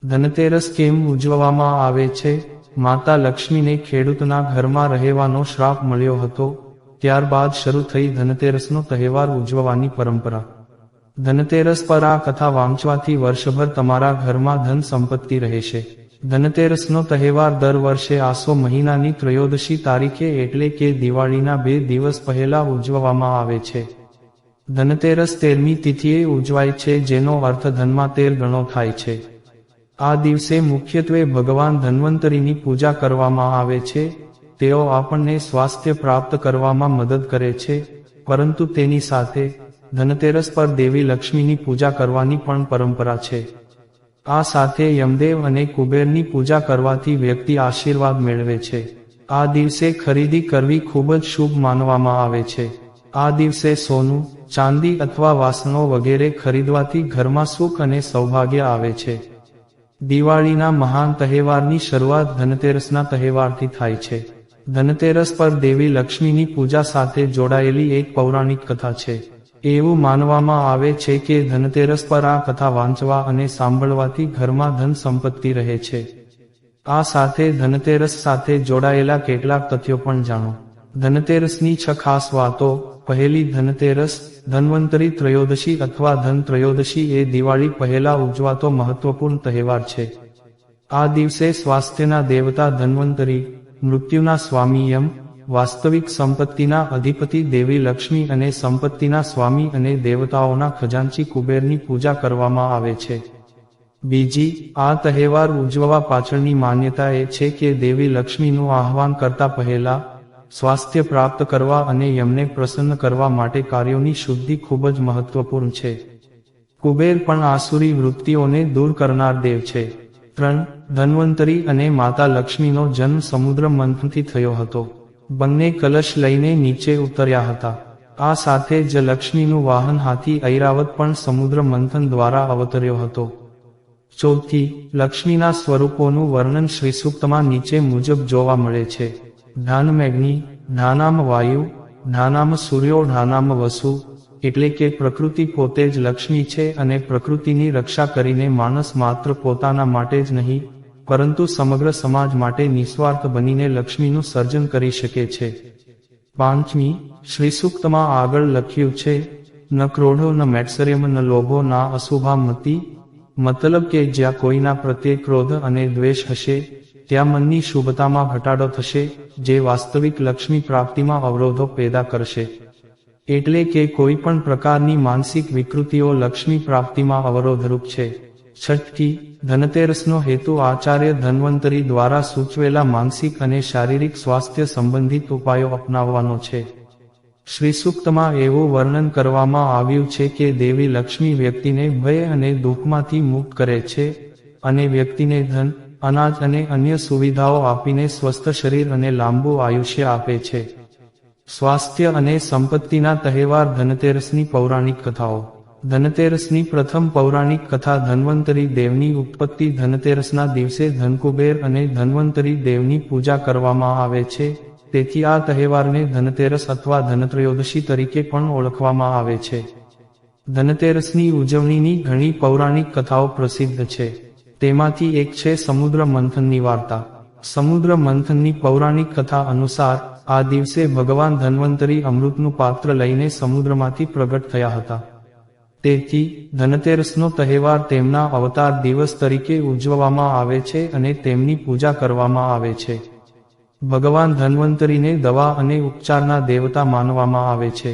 ધનતેરસ કેમ ઉજવવામાં આવે છે? માતા લક્ષ્મીને ખેડૂતના ઘરમાં રહેવાનો શ્રાપ મળ્યો હતો, ત્યારબાદ શરૂ થઈ ધનતેરસનો તહેવાર ઉજવવાની પરંપરા. ધનતેરસ પર આ કથા વાંચવાથી વર્ષભર તમારા ઘરમાં ધન સંપત્તિ રહેશે. ધનતેરસનો તહેવાર દર વર્ષે આસો મહિનાની ત્રયોદશી તારીખે એટલે કે દિવાળીના 2 દિવસ પહેલા ઉજવવામાં આવે છે. ધનતેરસ 13મી તિથિએ ઉજવાય છે, જેનો અર્થ ધનમાં 13 ગણો થાય છે. આ દિવસે મુખ્યત્વે ભગવાન ધન્વંતરીની પૂજા કરવામાં આવે છે. તેઓ આપણને સ્વાસ્થ્ય પ્રાપ્ત કરવામાં મદદ કરે છે, પરંતુ તેની સાથે ધનતેરસ પર દેવી લક્ષ્મીની પૂજા કરવાની પણ પરંપરા છે. આ સાથે યમદેવ અને કુબેરની પૂજા કરવાથી વ્યક્તિ આશીર્વાદ મેળવે છે. આ દિવસે ખરીદી કરવી ખૂબ જ શુભ માનવામાં આવે છે. આ દિવસે સોનું, ચાંદી અથવા વાસણો વગેરે ખરીદવાથી ઘરમાં સુખ અને સૌભાગ્ય આવે છે. દિવાળીના મહાન તહેવારની શરૂઆત ધનતેરસના તહેવારથી થાય છે. ધનતેરસ પર દેવી લક્ષ્મીની પૂજા સાથે જોડાયેલી એક પૌરાણિક કથા છે. એવું માનવામાં આવે છે કે ધનતેરસ પર આ કથા વાંચવા અને સાંભળવાથી ઘરમાં ધન સંપત્તિ રહે છે. આ સાથે ધનતેરસ સાથે જોડાયેલા કેટલાક તથ્યો પણ જાણો. ધનતેરસની 6 ખાસ વાતો. પહેલી, ધનતેરસ, ધન્વંતરી ત્રયોદશી અથવા ધન ત્રયોદશી એ દિવાળી પહેલા ઉજવાતો મહત્વપૂર્ણ તહેવાર છે. આ દિવસે સ્વાસ્થ્યના દેવતા ધન્વંતરી, મૃત્યુના સ્વામી યમ, વાસ્તવિક સંપત્તિના અધિપતિ દેવી લક્ષ્મી અને સંપત્તિના સ્વામી અને દેવતાઓના ખજાનચી કુબેરની પૂજા કરવામાં આવે છે. બીજી, આ તહેવાર ઉજવવા પાછળની માન્યતા એ છે કે દેવી લક્ષ્મીનું આહ્વાન કરતા પહેલા સ્વાસ્થ્ય પ્રાપ્ત કરવા અને યમને પ્રસન્ન કરવા માટે કાર્યોની શુદ્ધિ ખૂબ જ મહત્વપૂર્ણ છે. કુબેર પણ આસુરી વૃત્તિઓને દૂર કરનાર દેવ છે. 3. ધન્વંતરી અને માતા લક્ષ્મીનો જન્મ સમુદ્ર મંથનથી થયો હતો. બંને કલશ લઈને નીચે ઉતર્યા હતા. આ સાથે જ લક્ષ્મીનું વાહન હાથી ઐરાવત પણ સમુદ્ર મંથન દ્વારા અવતર્યો હતો. ચોથી, લક્ષ્મીના સ્વરૂપોનું વર્ણન શ્રીસૂક્તમાં નીચે મુજબ જોવા મળે છે. ઢાનમેગ્નિ, ઢાનામ વાયુ, ઢાનામ સૂર્યો, ઢાનામ વસુ, એટલે કે પ્રકૃતિ પોતે જ લક્ષ્મી છે અને પ્રકૃતિની રક્ષા કરીને માણસ માત્ર પોતાના માટે જ નહીં, પરંતુ સમગ્ર સમાજ માટે નિસ્વાર્થ બનીને લક્ષ્મીનું સર્જન કરી શકે છે. 5મી, શ્રીસૂક્તમાં આગળ લખ્યું છે, ન ક્રોધો ન મૈત્સર્યમ ન લોભો ના અશુભા મતિ, મતલબ કે જ્યાં કોઈના પ્રત્યે ક્રોધ અને દ્વેષ હશે, ત્યાં મનની શુભતામાં ઘટાડો થશે, જે વાસ્તવિક લક્ષ્મી પ્રાપ્તિમાં અવરોધો પેદા કરશે. એટલે કે કોઈ પણ પ્રકારની માનસિક વિકૃતિઓ લક્ષ્મી પ્રાપ્તિમાં અવરોધરૂપ છે. 6ઠી, ધનતેરસનો હેતુ આચાર્ય ધન્વંતરી દ્વારા સૂચવેલા માનસિક અને શારીરિક સ્વાસ્થ્ય સંબંધિત ઉપાયો અપનાવવાનો છે. શ્રીસૂક્તમાં એવું વર્ણન કરવામાં આવ્યું છે કે દેવી લક્ષ્મી વ્યક્તિને ભય અને દુઃખમાંથી મુક્ત કરે છે અને વ્યક્તિને ધન, અનાજ અને અન્ય સુવિધાઓ આપીને સ્વસ્થ શરીર અને લાંબુ આયુષ્ય આપે છે. સ્વાસ્થ્ય અને સંપત્તિના તહેવાર ધનતેરસની પૌરાણિક કથાઓ. ધનતેરસની પ્રથમ પૌરાણિક કથા ધન્વંતરી દેવની ઉત્પત્તિ. ધનતેરસના દિવસે ધનકુબેર અને ધન્વંતરી દેવની પૂજા કરવામાં આવે છે, તેથી આ તહેવારને ધનતેરસ અથવા ધનત્રયોદશી તરીકે પણ ઓળખવામાં આવે છે. ધનતેરસની ઉજવણીની ઘણી પૌરાણિક કથાઓ પ્રસિદ્ધ છે. તેમાંથી એક છે સમુદ્ર મંથનની વાર્તા. સમુદ્ર મંથનની પૌરાણિક કથા અનુસાર આ દિવસે ભગવાન ધન્વંતરી અમૃતનું પાત્ર લઈને સમુદ્રમાંથી પ્રગટ થયા હતા. તેથી ધનતેરસનો તહેવાર તેમના અવતાર દિવસ તરીકે ઉજવવામાં આવે છે અને તેમની પૂજા કરવામાં આવે છે. ભગવાન ધન્વંતરીને દવા અને ઉપચારના દેવતા માનવામાં આવે છે.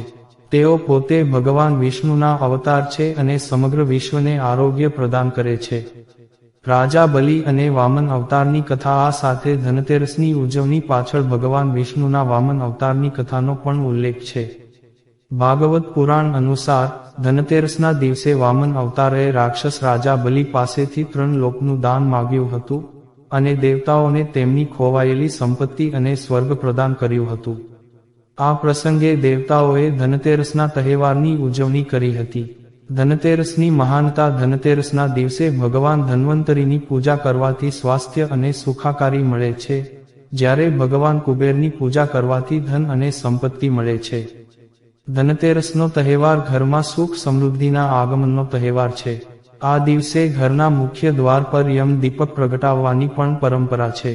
તેઓ પોતે ભગવાન વિષ્ણુના અવતાર છે અને સમગ્ર વિશ્વને આરોગ્ય પ્રદાન કરે છે. રાજા બલિ અને વામન અવતારની કથા. આ સાથે ધનતેરસની ઉજવણી પાછળ ભગવાન વિષ્ણુના વામન અવતારની કથાનો પણ ઉલ્લેખ છે. ભાગવત પુરાણ અનુસાર ધનતેરસના દિવસે વામન અવતારે રાક્ષસ રાજા બલિ પાસેથી 3 લોકનું દાન માગ્યું હતું અને દેવતાઓને તેમની ખોવાયેલી સંપત્તિ અને સ્વર્ગ પ્રદાન કર્યું હતું. આ પ્રસંગે દેવતાઓએ ધનતેરસના તહેવારની ઉજવણી કરી હતી. ધનતેરસની મહાનતા. ધનતેરસના દિવસે ભગવાન ધન્વંતરીની પૂજા કરવાથી સ્વાસ્થ્ય અને સુખાકારી મળે છે, જ્યારે ભગવાન કુબેરની પૂજા કરવાથી ધન અને સંપત્તિ મળે છે. ધનતેરસનો તહેવાર ઘરમાં સુખ સમૃદ્ધિના આગમનનો તહેવાર છે. આ દિવસે ઘરના મુખ્ય દ્વાર પર યમ દીપક પ્રગટાવવાની પણ પરંપરા છે.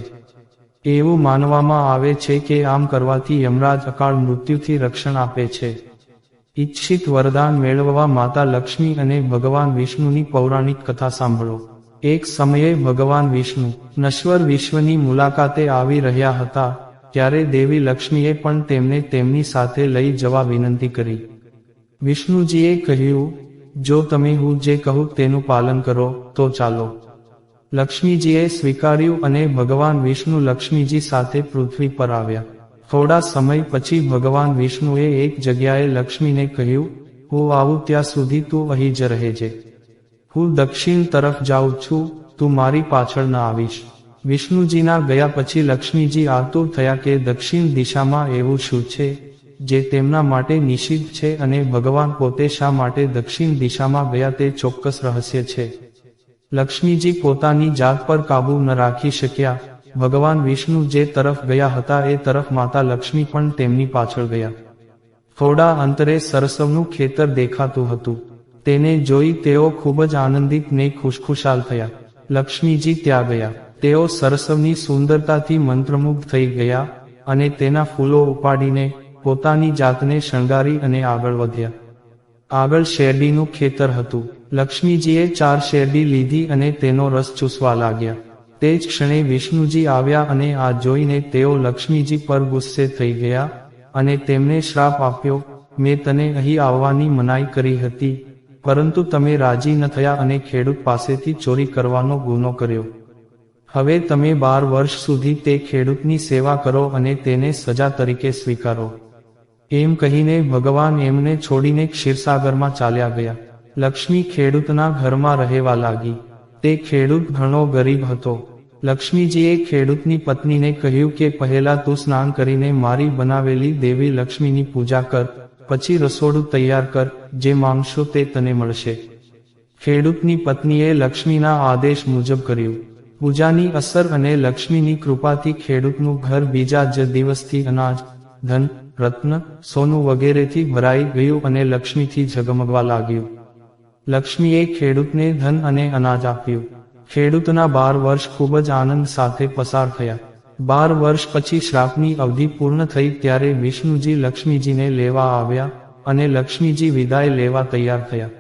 એવું માનવામાં આવે છે કે આમ કરવાથી યમરાજ અકાળ મૃત્યુથી રક્ષણ આપે છે. ઈચ્છિત વરદાન મેળવવા માતા લક્ષ્મી અને ભગવાન વિષ્ણુની પૌરાણિક કથા સાંભળો. એક સમયે ભગવાન વિષ્ણુ નશ્વર વિશ્વની મુલાકાતે આવી રહ્યા હતા, ત્યારે દેવી લક્ષ્મીએ પણ તેમને તેમની સાથે લઈ જવા વિનંતી કરી. વિષ્ણુજીએ કહ્યું, જો તમે હું જે કહું તેનું પાલન કરો તો ચાલો. લક્ષ્મીજીએ સ્વીકાર્યું અને ભગવાન વિષ્ણુ લક્ષ્મીજી સાથે પૃથ્વી પર આવ્યા. થોડા સમય પછી ભગવાન વિષ્ણુએ એક જગ્યાએ લક્ષ્મીને કહ્યું, હું આવું ત્યાં સુધી તું અહીં જ રહેજે. હું દક્ષિણ તરફ જાઉં છું, તું મારી પાછળ ન આવીશ. વિષ્ણુજીના ગયા પછી લક્ષ્મીજી આતુર થયા કે દક્ષિણ દિશામાં એવું શું છે જે તેમના માટે નિષિદ્ધ છે અને ભગવાન પોતે શા માટે દક્ષિણ દિશામાં ગયા તે ચોક્કસ રહસ્ય છે. લક્ષ્મીજી પોતાની જાત પર કાબૂ ન રાખી શક્યા. ભગવાન વિષ્ણુ જે તરફ ગયા હતા એ તરફ માતા લક્ષ્મી પણ તેમની પાછળ ગયા. થોડા અંતરે સરસવનું ખેતર દેખાતું હતું. તેને જોઈ તેઓ ખૂબ જ આનંદિત ને ખુશખુશાલ થયા. લક્ષ્મીજી ત્યાં ગયા. તેઓ સરસવની સુંદરતાથી મંત્રમુગ્ધ થઈ ગયા અને તેના ફૂલો ઉપાડીને પોતાની જાતને શણગારી અને આગળ વધ્યા. આગળ શેરડીનું ખેતર હતું. લક્ષ્મીજીએ 4 શેરડી લીધી અને તેનો રસ ચૂસવા લાગ્યા. તે જ ક્ષણે વિષ્ણુજી આવ્યા અને આ જોઈને તેઓ લક્ષ્મીજી પર ગુસ્સે થઈ ગયા અને તેમને શ્રાપ આપ્યો, મેં તને અહીં આવવાની મનાઈ કરી હતી, પરંતુ તમે રાજી ન થયા અને ખેડૂત પાસેથી ચોરી કરવાનો ગુનો કર્યો. હવે તમે 12 વર્ષ સુધી તે ખેડૂતની સેવા કરો અને તેને સજા તરીકે સ્વીકારો. એમ કહીને ભગવાન એમને છોડીને ક્ષીરસાગરમાં ચાલ્યા ગયા. લક્ષ્મી ખેડૂતના ઘરમાં રહેવા લાગી. તે ખેડૂત ઘણો ગરીબ હતો. લક્ષ્મીજીએ ખેડૂતની પત્નીને કહ્યું કે પહેલા તું સ્નાન કરીને મારી બનાવેલી દેવી લક્ષ્મીની પૂજા કર, પછી રસોડું તૈયાર કર, જે માંગશો તે તને મળશે. ખેડૂતની પત્નીએ લક્ષ્મીના આદેશ મુજબ કર્યું. પૂજાની અસર અને લક્ષ્મીની કૃપાથી ખેડૂતનું ઘર બીજા જ દિવસથી અનાજ, ધન, રત્ન, સોનું વગેરેથી ભરાઈ ગયું અને લક્ષ્મીથી ઝગમગવા લાગ્યું. લક્ષ્મીએ ખેડૂતને ધન અને અનાજ આપ્યું. ખેડૂતના 12 વર્ષ ખૂબ જ આનંદ સાથે પસાર થયા. 12 વર્ષ પછી શ્રાપની અવધિ પૂર્ણ થઈ ત્યારે વિષ્ણુજી લક્ષ્મીજીને લેવા આવ્યા અને લક્ષ્મીજી વિદાય લેવા તૈયાર થયા.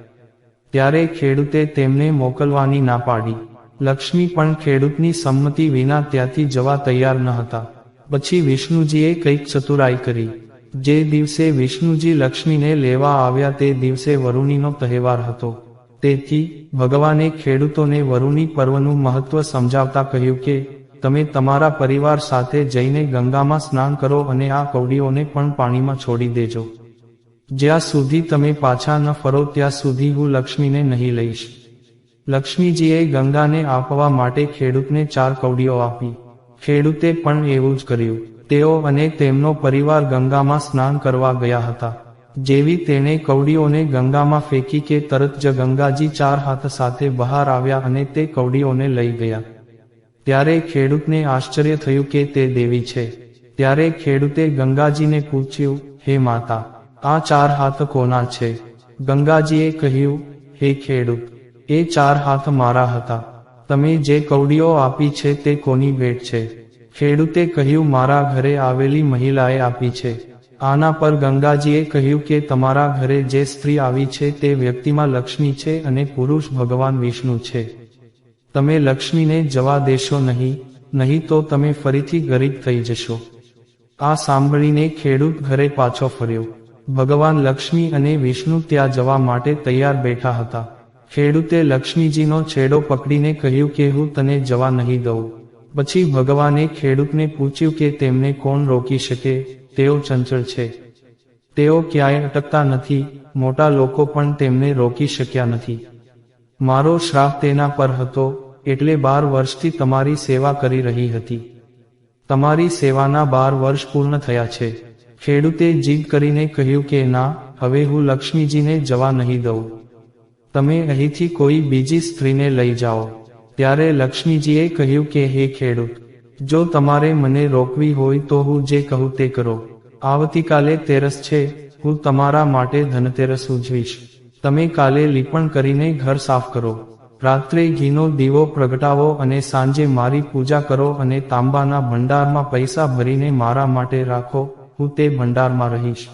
ત્યારે ખેડૂતે તેમને મોકલવાની ના પાડી. લક્ષ્મી પણ ખેડૂતની સંમતિ વિના ત્યાંથી જવા તૈયાર ન હતા. પછી વિષ્ણુજીએ કંઈક ચતુરાઈ કરી. જે દિવસે વિષ્ણુજી લક્ષ્મીને લેવા આવ્યા તે દિવસે વરુણીનો તહેવાર હતો. તેથી ભગવાને ખેડૂતોને વરુણી પર્વનું મહત્વ સમજાવતા કહ્યું કે તમે તમારા પરિવાર સાથે જઈને ગંગામાં સ્નાન કરો અને આ કવડીઓને પણ પાણીમાં છોડી દેજો. જ્યાં સુધી તમે પાછા ન ફરો ત્યાં સુધી હું લક્ષ્મીને નહીં લઈશ. લક્ષ્મીજીએ ગંગાને આપવા માટે ખેડૂતને 4 કવડીઓ આપી. ખેડૂતે પણ એવું જ કર્યું. તેઓ અને તેમનો પરિવાર ગંગામાં સ્નાન કરવા ગયા હતા. જેવી તેણે કવડીઓને ગંગામાં ફેંકી કે તરત જ ગંગાજી 4 હાથ સાથે બહાર આવ્યા અને તે કવડીઓને લઈ ગયા. ત્યારે ખેડૂતને આશ્ચર્ય થયું કે તે દેવી છે. ત્યારે ખેડૂતે ગંગાજીને પૂછ્યું, હે માતા, આ 4 હાથ કોના છે? ગંગાજીએ કહ્યું, હે ખેડૂત, એ 4 હાથ મારા હતા. તમે જે કવડીઓ આપી છે તે કોની ભેટ છે? ખેડૂતે કહ્યું, મારા ઘરે આવેલી મહિલાએ આપી છે. આના પર ગંગાજીએ કહ્યું કે તમારા ઘરે જે સ્ત્રી આવી છે તે વ્યક્તિમાં લક્ષ્મી છે અને પુરુષ ભગવાન વિષ્ણુ છે. તમે લક્ષ્મીને જવા દેશો નહીં તો તમે ફરીથી ગરીબ થઈ જશો. આ સાંભળીને ખેડૂત ઘરે પાછો ફર્યો. ભગવાન લક્ષ્મી અને વિષ્ણુ ત્યાં જવા માટે તૈયાર બેઠા હતા. ખેડૂતે લક્ષ્મીજીનો છેડો પકડીને કહ્યું કે હું તને જવા નહીં દઉં. પછી ભગવાને ખેડૂતને પૂછ્યું કે તેમને કોણ રોકી શકે? તેઓ ચંચળ છે. તેઓ ક્યાંય અટકતા નથી. મોટા લોકો પણ તેમને રોકી શક્યા નથી. મારો શ્રાપ તેના પર હતો, એટલે 12 વર્ષથી તમારી સેવા કરી રહી હતી. તમારી સેવાના 12 વર્ષ પૂર્ણ થયા છે. ખેડૂતે જીદ કરીને કહ્યું કે ના, હવે હું લક્ષ્મીજીને જવા નહીં દઉં. તમે અહીંથી કોઈ બીજી સ્ત્રીને લઈ જાઓ. ત્યારે લક્ષ્મીજીએ કહ્યું કે હે ખેડૂત, જો તમારે મને રોકવી હોય તો હું જે કહું તે કરો. આવતીકાલે તેરસ છે, હું તમારા માટે ધનતેરસ ઉજવીશ. તમે કાલે લીપણ કરીને ઘર સાફ કરો. રાત્રે ઘીનો દીવો પ્રગટાવો અને સાંજે મારી પૂજા કરો અને તાંબાના ભંડારમાં પૈસા ભરીને મારા માટે રાખો, હું તે ભંડારમાં રહીશ.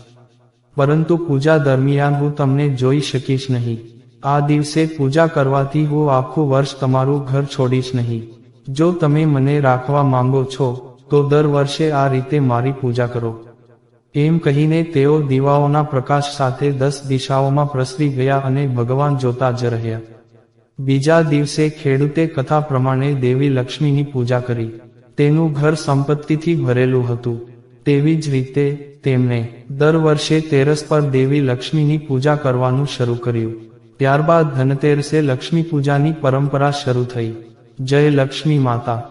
પરંતુ પૂજા દરમિયાન હું તમને જોઈ શકીશ નહીં. આ દિવસે પૂજા કરવાથી હું આખું વર્ષ તમારું ઘર છોડીશ નહીં. જો તમે મને રાખવા માંગો છો તો દર વર્ષે આ રીતે મારી પૂજા કરો. એમ કહીને તેઓ દીવાઓના પ્રકાશ સાથે 10 દિશાઓમાં પ્રસરી ગયા અને ભગવાન જોતા જ રહ્યા. બીજા દિવસે ખેડૂતે કથા પ્રમાણે દેવી લક્ષ્મીની પૂજા કરી. તેનું ઘર સંપત્તિથી ભરેલું હતું. તેવી જ રીતે તેમણે દર વર્ષે તેરસ પર દેવી લક્ષ્મીની પૂજા કરવાનું શરૂ કર્યું. ત્યારબાદ ધનતેરસે લક્ષ્મી પૂજાની પરંપરા શરૂ થઈ. જય લક્ષ્મી માતા.